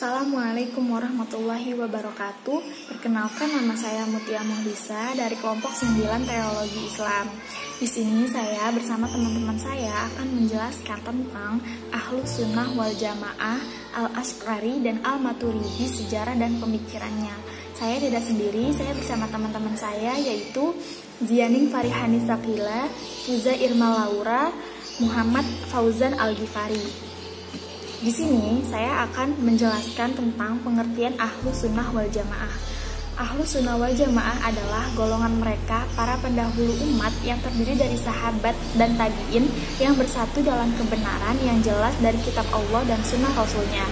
Assalamualaikum warahmatullahi wabarakatuh. Perkenalkan, nama saya Mutia Muhlisa dari kelompok 9 Teologi Islam. Di sini saya bersama teman-teman saya akan menjelaskan tentang Ahlus Sunnah wal Jamaah, Al-Asy'ari dan Al-Maturidi, sejarah dan pemikirannya. Saya tidak sendiri, saya bersama teman-teman saya yaitu Zianing Farihani Sakila, Fuza Irma Laura, Muhammad Fauzan Al-Ghifari. Di sini saya akan menjelaskan tentang pengertian Ahlus Sunnah wal Jamaah. Ahlus Sunnah wal Jamaah adalah golongan mereka para pendahulu umat yang terdiri dari sahabat dan tabi'in yang bersatu dalam kebenaran yang jelas dari kitab Allah dan sunnah Rasulnya.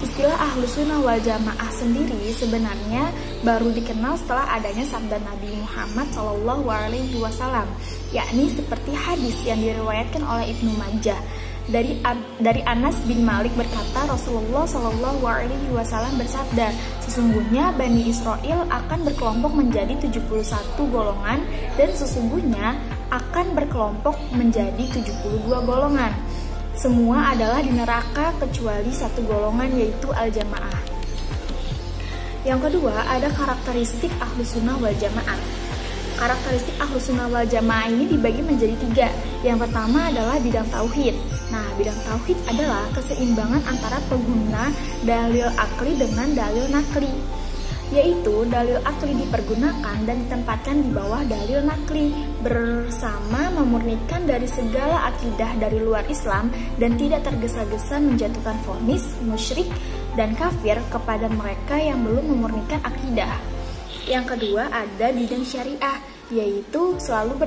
Istilah Ahlus Sunnah wal Jamaah sendiri sebenarnya baru dikenal setelah adanya sabda Nabi Muhammad SAW, yakni seperti hadis yang diriwayatkan oleh Ibnu Majah. Dari Anas bin Malik berkata, Rasulullah SAW bersabda, sesungguhnya Bani Israel akan berkelompok menjadi 71 golongan dan sesungguhnya akan berkelompok menjadi 72 golongan. Semua adalah di neraka kecuali satu golongan, yaitu Al-Jamaah. Yang kedua, ada karakteristik Ahlus Sunnah wal Jamaah. Karakteristik Ahlus Sunnah wal Jamaah ini dibagi menjadi 3. Yang pertama adalah bidang tauhid. Nah, bidang tauhid adalah keseimbangan antara pengguna dalil akli dengan dalil nakli, yaitu dalil akli dipergunakan dan ditempatkan di bawah dalil nakli bersama memurnikan dari segala akidah dari luar Islam dan tidak tergesa-gesa menjatuhkan vonis musyrik dan kafir kepada mereka yang belum memurnikan akidah. Yang kedua ada bidang syariah, yaitu selalu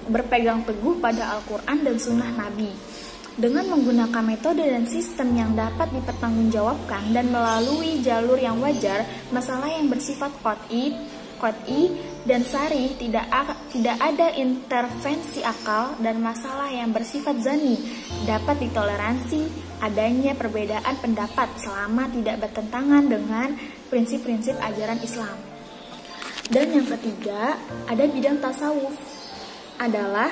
berpegang teguh pada Al-Quran dan sunnah Nabi dengan menggunakan metode dan sistem yang dapat dipertanggungjawabkan dan melalui jalur yang wajar. Masalah yang bersifat qat'i dan sari, tidak ada intervensi akal, dan masalah yang bersifat zani dapat ditoleransi adanya perbedaan pendapat selama tidak bertentangan dengan prinsip-prinsip ajaran Islam. Dan yang ketiga ada bidang tasawuf, adalah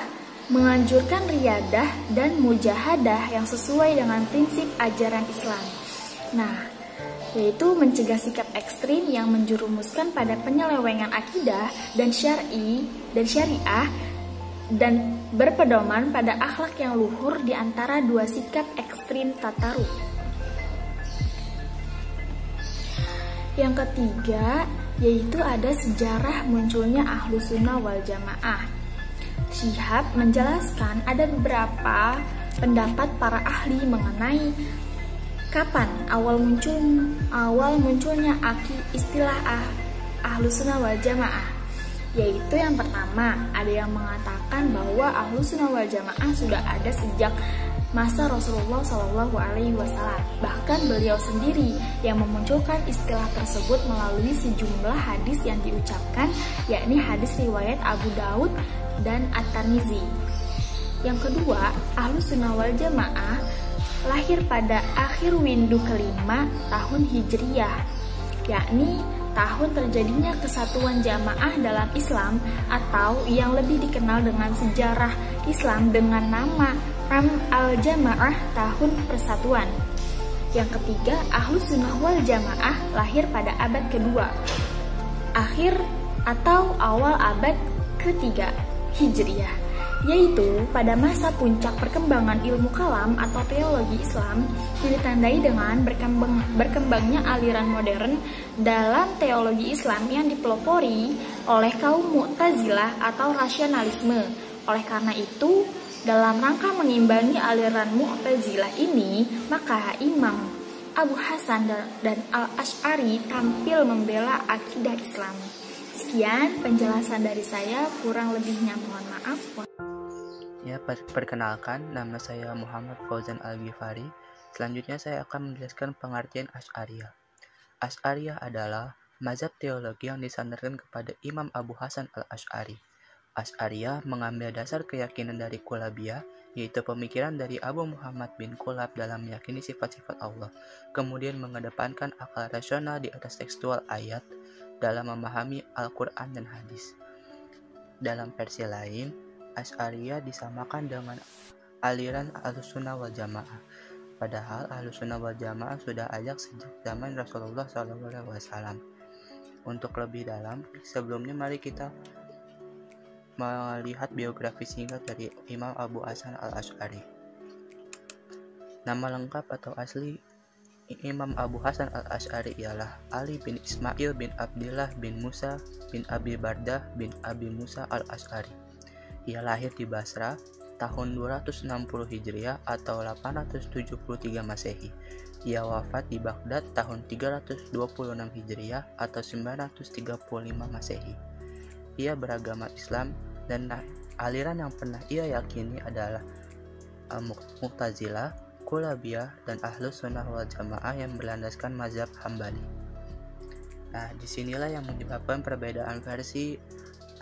menganjurkan riyadah dan mujahadah yang sesuai dengan prinsip ajaran Islam. Nah, yaitu mencegah sikap ekstrim yang menjerumuskan pada penyelewengan akidah dan syariah dan berpedoman pada akhlak yang luhur di antara dua sikap ekstrim tataruf. Yang ketiga yaitu ada sejarah munculnya Ahlus Sunnah wal Jamaah. Syihab menjelaskan ada beberapa pendapat para ahli mengenai kapan awal munculnya istilah Ahlus Sunnah wal Jamaah. Yaitu yang pertama, ada yang mengatakan bahwa Ahlus Sunnah wal Jamaah sudah ada sejak masa Rasulullah SAW. Bahkan beliau sendiri yang memunculkan istilah tersebut melalui sejumlah hadis yang diucapkan, yakni hadis riwayat Abu Daud dan At-Tirmizi. Yang kedua, Ahlus Sunnah wal Jamaah lahir pada akhir windu kelima tahun Hijriyah, yakni tahun terjadinya kesatuan jamaah dalam Islam, atau yang lebih dikenal dengan sejarah Islam dengan nama Ram al-Jamaah, tahun persatuan. Yang ketiga, Ahlus Sunnah wal Jamaah lahir pada abad kedua, akhir atau awal abad ketiga Hijriyah, yaitu pada masa puncak perkembangan ilmu kalam atau teologi Islam yang ditandai dengan berkembangnya aliran modern dalam teologi Islam yang dipelopori oleh kaum Mu'tazilah atau rasionalisme. Oleh karena itu, dalam rangka mengimbangi aliran Mu'tazilah ini, maka Imam Abu Hasan dan Al-Asy'ari tampil membela akidah Islam. Sekian penjelasan dari saya, kurang lebihnya mohon maaf. Ya, perkenalkan, nama saya Muhammad Fauzan Al-Ghifari. Selanjutnya saya akan menjelaskan pengertian Asy'ariyah. Asy'ariyah adalah mazhab teologi yang disandarkan kepada Imam Abu Hasan Al-Asy'ari. Asy'ariyah mengambil dasar keyakinan dari Kulabiyah, yaitu pemikiran dari Abu Muhammad bin Kulab dalam meyakini sifat-sifat Allah, kemudian mengedepankan akal rasional di atas tekstual ayat dalam memahami Al-Quran dan hadis. Dalam versi lain, Asy'ariyah disamakan dengan aliran Ahlus Sunnah wal Jamaah. Padahal Ahlussunnah wal Jamaah sudah ajak sejak zaman Rasulullah SAW. Untuk lebih dalam, sebelumnya mari kita melihat biografi singkat dari Imam Abu Hasan al-Asy'ari. Nama lengkap atau asli Imam Abu Hasan al-Asy'ari ialah Ali bin Ismail bin Abdillah bin Musa bin Abi Bardah bin Abi Musa al-Asy'ari. Ia lahir di Basra tahun 260 Hijriah atau 873 Masehi. Ia wafat di Baghdad tahun 326 Hijriah atau 935 Masehi. Ia beragama Islam dan aliran yang pernah ia yakini adalah Mu'tazilah, Kulabiyah, dan Ahlussunnah wal Jamaah yang berlandaskan mazhab Hambali. Nah, disinilah yang menyebabkan perbedaan versi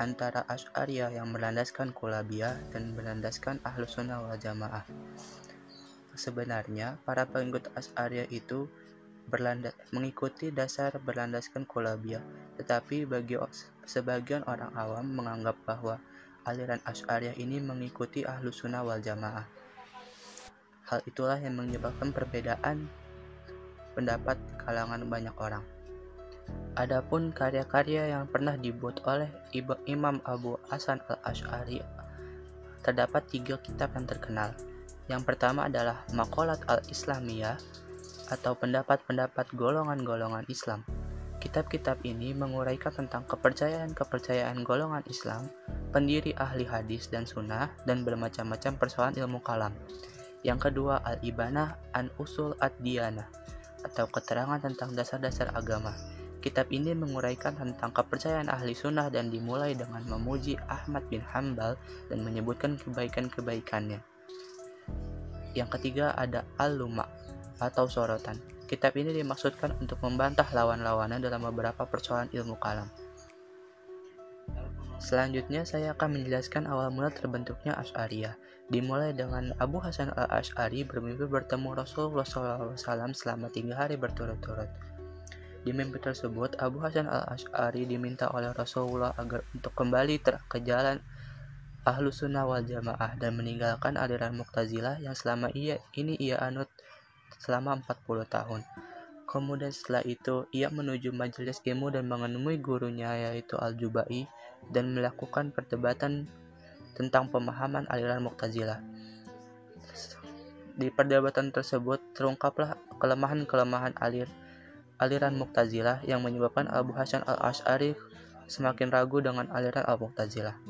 antara Asy'ariyah yang berlandaskan Kulabiyah dan berlandaskan Ahlussunnah wal Jamaah. Sebenarnya, para pengikut Asy'ariyah itu mengikuti dasar berlandaskan Kulabiyah, tetapi bagi sebagian orang awam menganggap bahwa aliran Asy'ariyah ini mengikuti Ahlussunnah wal Jamaah. Hal itulah yang menyebabkan perbedaan pendapat di kalangan banyak orang. Adapun karya-karya yang pernah dibuat oleh Imam Abu Hasan al-Asy'ari, terdapat 3 kitab yang terkenal. Yang pertama adalah Maqalat al-Islamiyah atau pendapat-pendapat golongan-golongan Islam. Kitab-kitab ini menguraikan tentang kepercayaan-kepercayaan golongan Islam, pendiri ahli hadis dan sunnah, dan bermacam-macam persoalan ilmu kalam. Yang kedua, Al-Ibanah an Usul ad-Diyanah atau keterangan tentang dasar-dasar agama. Kitab ini menguraikan tentang kepercayaan ahli sunnah dan dimulai dengan memuji Ahmad bin Hanbal dan menyebutkan kebaikan-kebaikannya. Yang ketiga ada Al-Luma atau sorotan. Kitab ini dimaksudkan untuk membantah lawan-lawannya dalam beberapa persoalan ilmu kalam. Selanjutnya saya akan menjelaskan awal mula terbentuknya Asy'ariyah. Dimulai dengan Abu Hasan al-Asy'ari bermimpi bertemu Rasulullah SAW selama 3 hari berturut-turut. Di mimpi tersebut, Abu Hasan al-Asy'ari diminta oleh Rasulullah agar untuk kembali ke jalan Ahlussunnah wal Jamaah dan meninggalkan aliran Mu'tazilah yang selama ia anut selama 40 tahun. Kemudian setelah itu, ia menuju majelis ilmu dan menemui gurunya yaitu Al-Jubai dan melakukan perdebatan tentang pemahaman aliran Mu'tazilah. Di perdebatan tersebut terungkaplah kelemahan-kelemahan aliran Mu'tazilah yang menyebabkan Abu Hasan al-Asy'ari semakin ragu dengan aliran al-Mu'tazilah.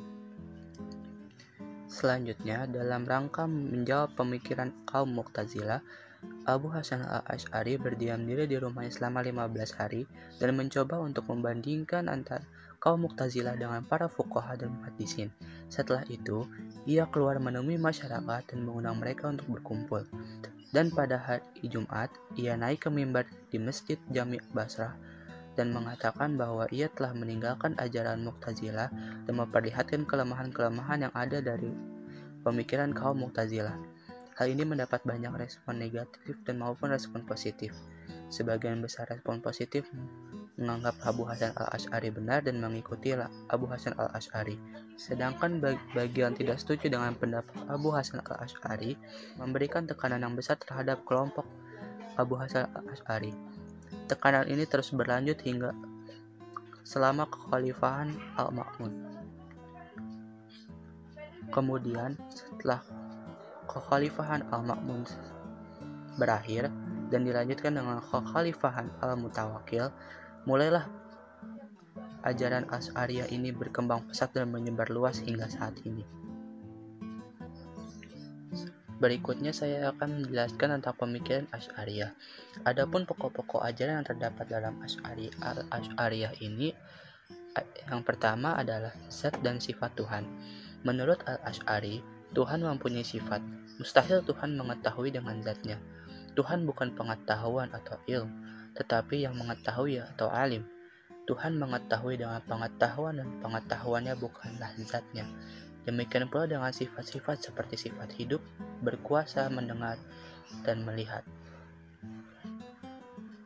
Selanjutnya, dalam rangka menjawab pemikiran kaum Mu'tazilah, Abu Hasan al-Asy'ari berdiam diri di rumahnya selama 15 hari dan mencoba untuk membandingkan antara kaum Mu'tazilah dengan para fuqaha dan muhaddisin. Setelah itu, ia keluar menemui masyarakat dan mengundang mereka untuk berkumpul. Dan pada hari Jumat, ia naik ke mimbar di Masjid Jami' Basrah dan mengatakan bahwa ia telah meninggalkan ajaran Mu'tazilah dan memperlihatkan kelemahan-kelemahan yang ada dari pemikiran kaum Mu'tazilah. Hal ini mendapat banyak respon negatif dan maupun respon positif. Sebagian besar respon positif menganggap Abu Hasan al-Asy'ari benar dan mengikuti Abu Hasan al-Asy'ari. Sedangkan bagi yang tidak setuju dengan pendapat Abu Hasan al-Asy'ari memberikan tekanan yang besar terhadap kelompok Abu Hasan al-Asy'ari. Tekanan ini terus berlanjut hingga selama kekhalifahan Al-Ma'mun. Kemudian setelah kekhalifahan Al-Ma'mun berakhir dan dilanjutkan dengan kekhalifahan Al-Mutawakkil, mulailah ajaran Asy'ariyah ini berkembang pesat dan menyebar luas hingga saat ini. Berikutnya saya akan menjelaskan tentang pemikiran Asy'ariyah. Adapun pokok-pokok ajaran yang terdapat dalam Asy'ariyah ini, yang pertama adalah zat dan sifat Tuhan. Menurut Al-Asy'ari, Tuhan mempunyai sifat. Mustahil Tuhan mengetahui dengan zatnya. Tuhan bukan pengetahuan atau ilmu, tetapi yang mengetahui atau alim. Tuhan mengetahui dengan pengetahuan dan pengetahuannya bukanlah zatnya. Demikian pula dengan sifat-sifat seperti sifat hidup, berkuasa, mendengar, dan melihat.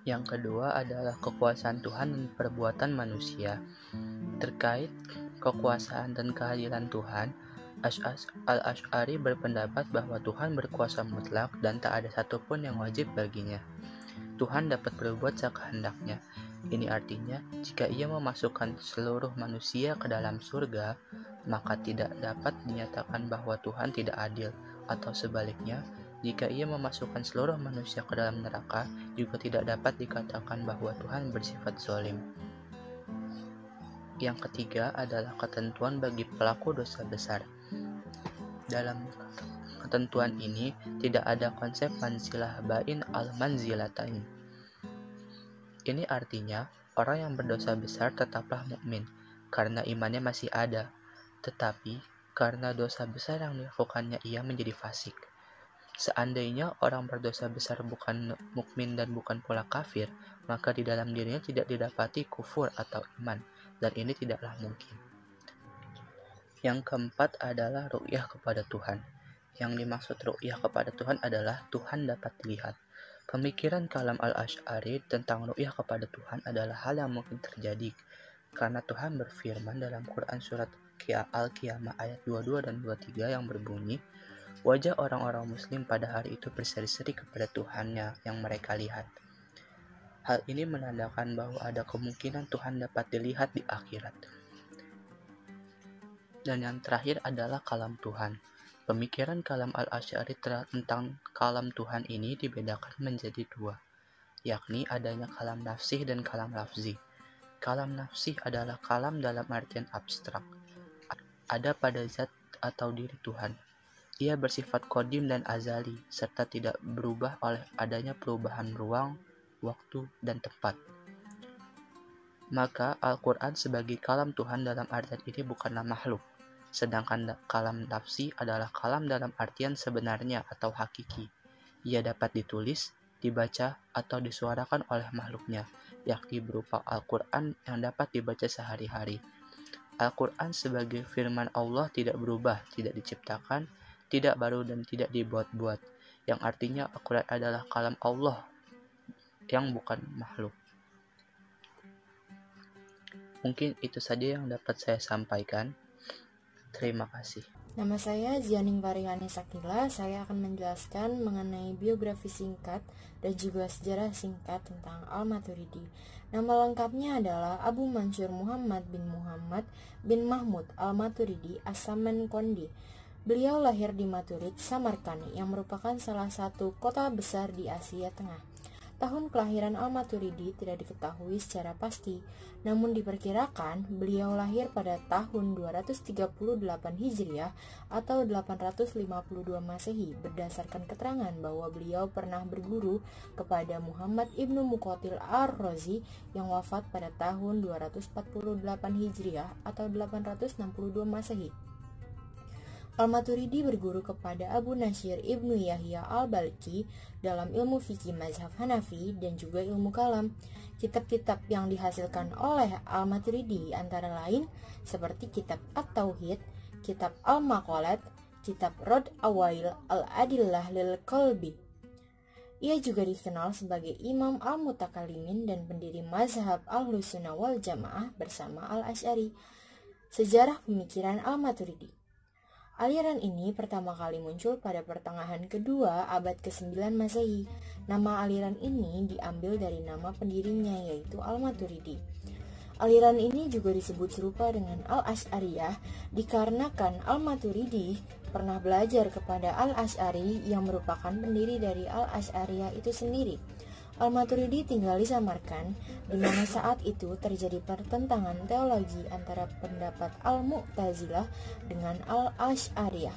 Yang kedua adalah kekuasaan Tuhan dan perbuatan manusia. Terkait kekuasaan dan kehadiran Tuhan, Al-Asy'ari berpendapat bahwa Tuhan berkuasa mutlak dan tak ada satupun yang wajib baginya. Tuhan dapat berbuat sekehendaknya. Ini artinya, jika Ia memasukkan seluruh manusia ke dalam surga, maka tidak dapat dinyatakan bahwa Tuhan tidak adil, atau sebaliknya, jika Ia memasukkan seluruh manusia ke dalam neraka, juga tidak dapat dikatakan bahwa Tuhan bersifat zalim. Yang ketiga adalah ketentuan bagi pelaku dosa besar. Dalam ketentuan ini, tidak ada konsep manzilah bain al-manzilatain. Ini artinya, orang yang berdosa besar tetaplah mukmin, karena imannya masih ada. Tetapi, karena dosa besar yang dilakukannya ia menjadi fasik. Seandainya orang berdosa besar bukan mukmin dan bukan pula kafir, maka di dalam dirinya tidak didapati kufur atau iman, dan ini tidaklah mungkin. Yang keempat adalah ru'yah kepada Tuhan. Yang dimaksud ru'yah kepada Tuhan adalah Tuhan dapat dilihat. Pemikiran kalam Al-Asy'ari tentang ru'yah kepada Tuhan adalah hal yang mungkin terjadi, karena Tuhan berfirman dalam Quran surat Al-Qiyamah ayat 22 dan 23 yang berbunyi, wajah orang-orang muslim pada hari itu berseri-seri kepada Tuhannya yang mereka lihat. Hal ini menandakan bahwa ada kemungkinan Tuhan dapat dilihat di akhirat. Dan yang terakhir adalah kalam Tuhan. Pemikiran kalam Al-Asy'ari tentang kalam Tuhan ini dibedakan menjadi dua, yakni adanya kalam nafsih dan kalam lafzi. Kalam nafsih adalah kalam dalam artian abstrak, ada pada zat atau diri Tuhan. Ia bersifat qadim dan azali, serta tidak berubah oleh adanya perubahan ruang, waktu, dan tempat. Maka Al-Quran sebagai kalam Tuhan dalam artian ini bukanlah makhluk, sedangkan kalam nafsi adalah kalam dalam artian sebenarnya atau hakiki. Ia dapat ditulis, dibaca, atau disuarakan oleh makhluknya, yakni berupa Al-Quran yang dapat dibaca sehari-hari. Al-Quran sebagai firman Allah tidak berubah, tidak diciptakan, tidak baru dan tidak dibuat-buat, yang artinya Al-Quran adalah kalam Allah yang bukan makhluk. Mungkin itu saja yang dapat saya sampaikan. Terima kasih. Nama saya Zianing Parihani Sakila. Saya akan menjelaskan mengenai biografi singkat dan juga sejarah singkat tentang Al-Maturidi. Nama lengkapnya adalah Abu Mansur Muhammad bin Mahmud Al-Maturidi As-Samarqandi. Beliau lahir di Maturid, Samarkand, yang merupakan salah satu kota besar di Asia Tengah. Tahun kelahiran Al-Maturidi tidak diketahui secara pasti, namun diperkirakan beliau lahir pada tahun 238 Hijriah atau 852 Masehi berdasarkan keterangan bahwa beliau pernah berguru kepada Muhammad ibnu Muqatil ar-Razi yang wafat pada tahun 248 Hijriah atau 862 Masehi. Al-Maturidi berguru kepada Abu Nasir ibnu Yahya al-Balki dalam ilmu fikih mazhab Hanafi dan juga ilmu kalam. Kitab-kitab yang dihasilkan oleh Al-Maturidi antara lain seperti kitab At-Tauhid, kitab Al-Maqalat, kitab Rad Awail al-Adillah lil Qalbi. Ia juga dikenal sebagai Imam Al-Mutakalimin dan pendiri mazhab Ahlus-Sunnah wal Jamaah bersama Al-Asy'ari. Sejarah pemikiran Al-Maturidi. Aliran ini pertama kali muncul pada pertengahan kedua abad ke-9 Masehi. Nama aliran ini diambil dari nama pendirinya yaitu Al-Maturidi. Aliran ini juga disebut serupa dengan Al-Asy'ariyah dikarenakan Al-Maturidi pernah belajar kepada Al-Asy'ari yang merupakan pendiri dari Al-Asy'ariyah itu sendiri. Al-Maturidi tinggal di Samarkand, di mana saat itu terjadi pertentangan teologi antara pendapat Al-Mu'tazilah dengan Al-Asy'ariyah.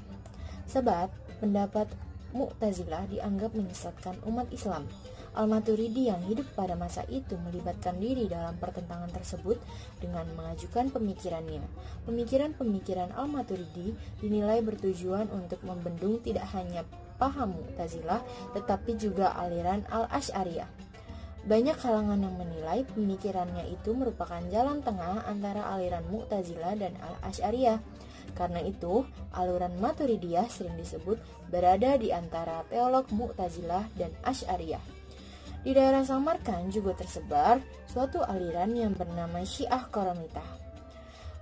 Sebab pendapat Mu'tazilah dianggap menyesatkan umat Islam. Al-Maturidi yang hidup pada masa itu melibatkan diri dalam pertentangan tersebut dengan mengajukan pemikirannya. Pemikiran-pemikiran Al-Maturidi dinilai bertujuan untuk membendung tidak hanya paham Mu'tazilah tetapi juga aliran Al-Asy'ariyah. Banyak kalangan yang menilai pemikirannya itu merupakan jalan tengah antara aliran Mu'tazilah dan Al-Asy'ariyah. Karena itu, aliran Maturidiyah sering disebut berada di antara teolog Mu'tazilah dan Asy'ariyah. Di daerah Samarkand juga tersebar suatu aliran yang bernama Syiah Qaramitah.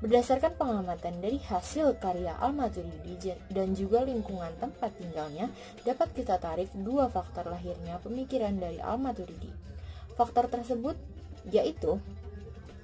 Berdasarkan pengamatan dari hasil karya Al-Maturidi dan juga lingkungan tempat tinggalnya, dapat kita tarik dua faktor lahirnya pemikiran dari Al-Maturidi. Faktor tersebut yaitu: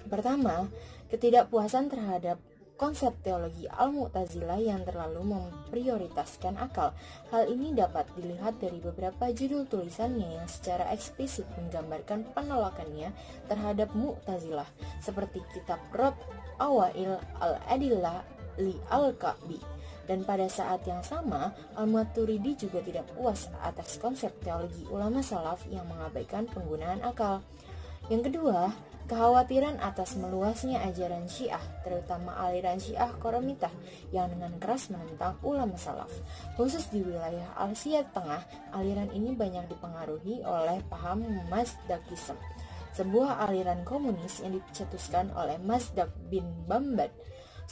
pertama, ketidakpuasan terhadap konsep teologi Al-Mu'tazilah yang terlalu memprioritaskan akal. Hal ini dapat dilihat dari beberapa judul tulisannya yang secara eksplisit menggambarkan penolakannya terhadap Mu'tazilah, seperti kitab Rad Awail Al-Adillah li Al-Ka'bi. Dan pada saat yang sama, Al-Maturidi juga tidak puas atas konsep teologi ulama salaf yang mengabaikan penggunaan akal. Yang kedua, kekhawatiran atas meluasnya ajaran Syiah, terutama aliran Syiah Qoromitah yang dengan keras menentang ulama salaf. Khusus di wilayah Asia Tengah, aliran ini banyak dipengaruhi oleh paham Mazdakism, sebuah aliran komunis yang dicetuskan oleh Mazdak bin Bambad,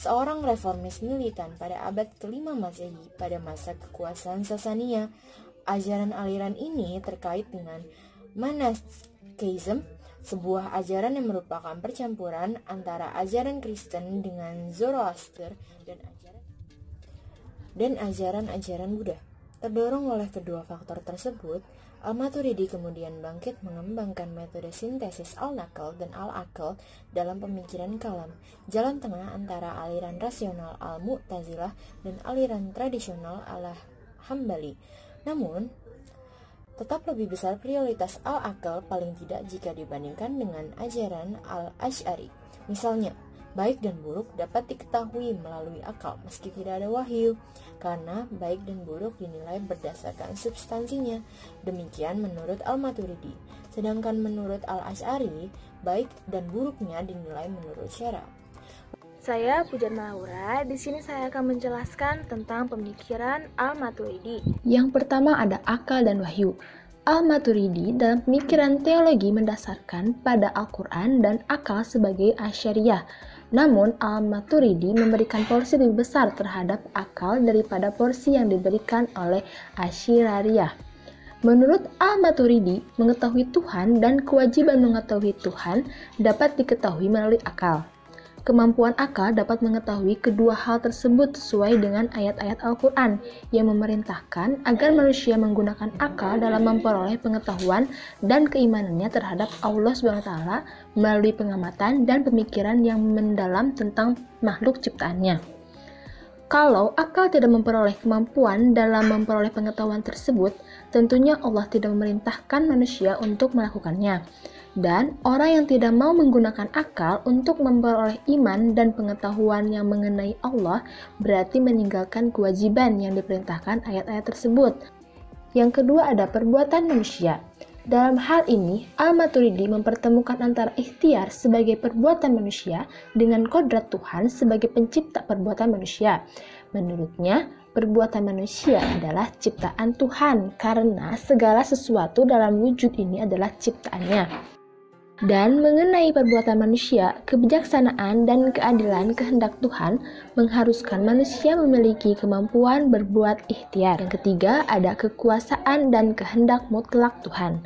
seorang reformis militan pada abad ke-5 Masehi pada masa kekuasaan Sasania. Ajaran aliran ini terkait dengan Monaskeism, sebuah ajaran yang merupakan percampuran antara ajaran Kristen dengan Zoroaster dan ajaran-ajaran Buddha. Terdorong oleh kedua faktor tersebut, Al-Maturidi kemudian bangkit mengembangkan metode sintesis al-naql dan al-aql dalam pemikiran kalam, jalan tengah antara aliran rasional al-Mu'tazilah dan aliran tradisional al-Hambali. Namun, tetap lebih besar prioritas al-aql paling tidak jika dibandingkan dengan ajaran al-Asy'ari. Misalnya, baik dan buruk dapat diketahui melalui akal meski tidak ada wahyu, karena baik dan buruk dinilai berdasarkan substansinya. Demikian menurut Al-Maturidi. Sedangkan menurut al-Asy'ari, baik dan buruknya dinilai menurut syara. Saya Pujan Laura. Di sini saya akan menjelaskan tentang pemikiran Al-Maturidi. Yang pertama ada akal dan wahyu. Al-Maturidi dalam pemikiran teologi mendasarkan pada Al-Quran dan akal sebagai Asy'ariyah. Namun, Al-Maturidi memberikan porsi lebih besar terhadap akal daripada porsi yang diberikan oleh Asy'ariyah. Menurut Al-Maturidi, mengetahui Tuhan dan kewajiban mengetahui Tuhan dapat diketahui melalui akal. Kemampuan akal dapat mengetahui kedua hal tersebut sesuai dengan ayat-ayat Al-Quran yang memerintahkan agar manusia menggunakan akal dalam memperoleh pengetahuan dan keimanannya terhadap Allah SWT melalui pengamatan dan pemikiran yang mendalam tentang makhluk ciptaannya. Kalau akal tidak memperoleh kemampuan dalam memperoleh pengetahuan tersebut, tentunya Allah tidak memerintahkan manusia untuk melakukannya. Dan orang yang tidak mau menggunakan akal untuk memperoleh iman dan pengetahuan yang mengenai Allah berarti meninggalkan kewajiban yang diperintahkan ayat-ayat tersebut. Yang kedua ada perbuatan manusia. Dalam hal ini, Al-Maturidi mempertemukan antara ikhtiar sebagai perbuatan manusia dengan kodrat Tuhan sebagai pencipta perbuatan manusia. Menurutnya, perbuatan manusia adalah ciptaan Tuhan karena segala sesuatu dalam wujud ini adalah ciptaannya. Dan mengenai perbuatan manusia, kebijaksanaan dan keadilan kehendak Tuhan mengharuskan manusia memiliki kemampuan berbuat ikhtiar. Yang ketiga, ada kekuasaan dan kehendak mutlak Tuhan.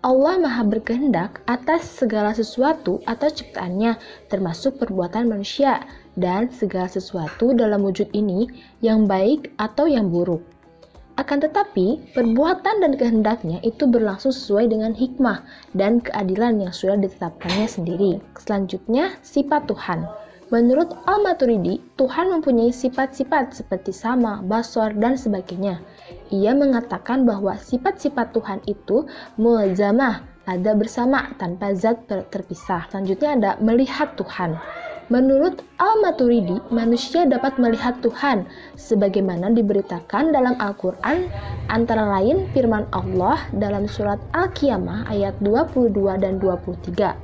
Allah Maha berkehendak atas segala sesuatu atau ciptaannya, termasuk perbuatan manusia, dan segala sesuatu dalam wujud ini yang baik atau yang buruk. Akan tetapi, perbuatan dan kehendaknya itu berlangsung sesuai dengan hikmah dan keadilan yang sudah ditetapkannya sendiri. Selanjutnya, sifat Tuhan. Menurut Al-Maturidi, Tuhan mempunyai sifat-sifat seperti sama, basar, dan sebagainya. Ia mengatakan bahwa sifat-sifat Tuhan itu mulazamah, ada bersama tanpa zat terpisah. Selanjutnya ada melihat Tuhan. Menurut Al-Maturidi, manusia dapat melihat Tuhan sebagaimana diberitakan dalam Al-Quran, antara lain firman Allah dalam surat Al-Qiyamah ayat 22 dan 23.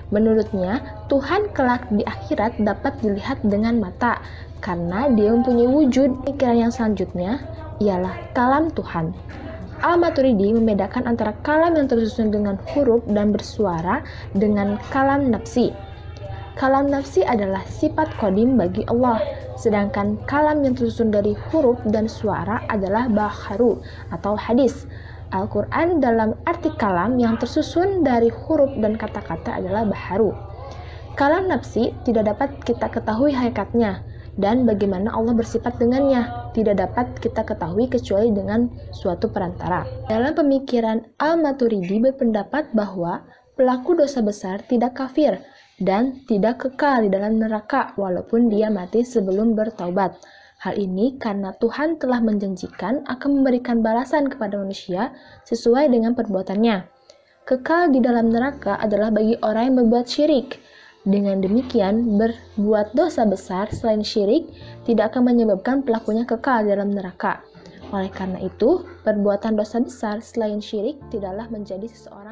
Menurutnya, Tuhan kelak di akhirat dapat dilihat dengan mata karena dia mempunyai wujud. Pikiran yang selanjutnya ialah kalam Tuhan. Al-Maturidi membedakan antara kalam yang tersusun dengan huruf dan bersuara dengan kalam nafsi. Kalam nafsi adalah sifat qadim bagi Allah, sedangkan kalam yang tersusun dari huruf dan suara adalah baharu atau hadis. Al-Quran dalam arti kalam yang tersusun dari huruf dan kata-kata adalah baharu. Kalam nafsi tidak dapat kita ketahui hakikatnya, dan bagaimana Allah bersifat dengannya tidak dapat kita ketahui kecuali dengan suatu perantara. Dalam pemikiran Al-Maturidi berpendapat bahwa pelaku dosa besar tidak kafir dan tidak kekal di dalam neraka walaupun dia mati sebelum bertaubat. Hal ini karena Tuhan telah menjanjikan akan memberikan balasan kepada manusia sesuai dengan perbuatannya. Kekal di dalam neraka adalah bagi orang yang berbuat syirik. Dengan demikian, berbuat dosa besar selain syirik tidak akan menyebabkan pelakunya kekal di dalam neraka. Oleh karena itu, perbuatan dosa besar selain syirik tidaklah menjadi seseorang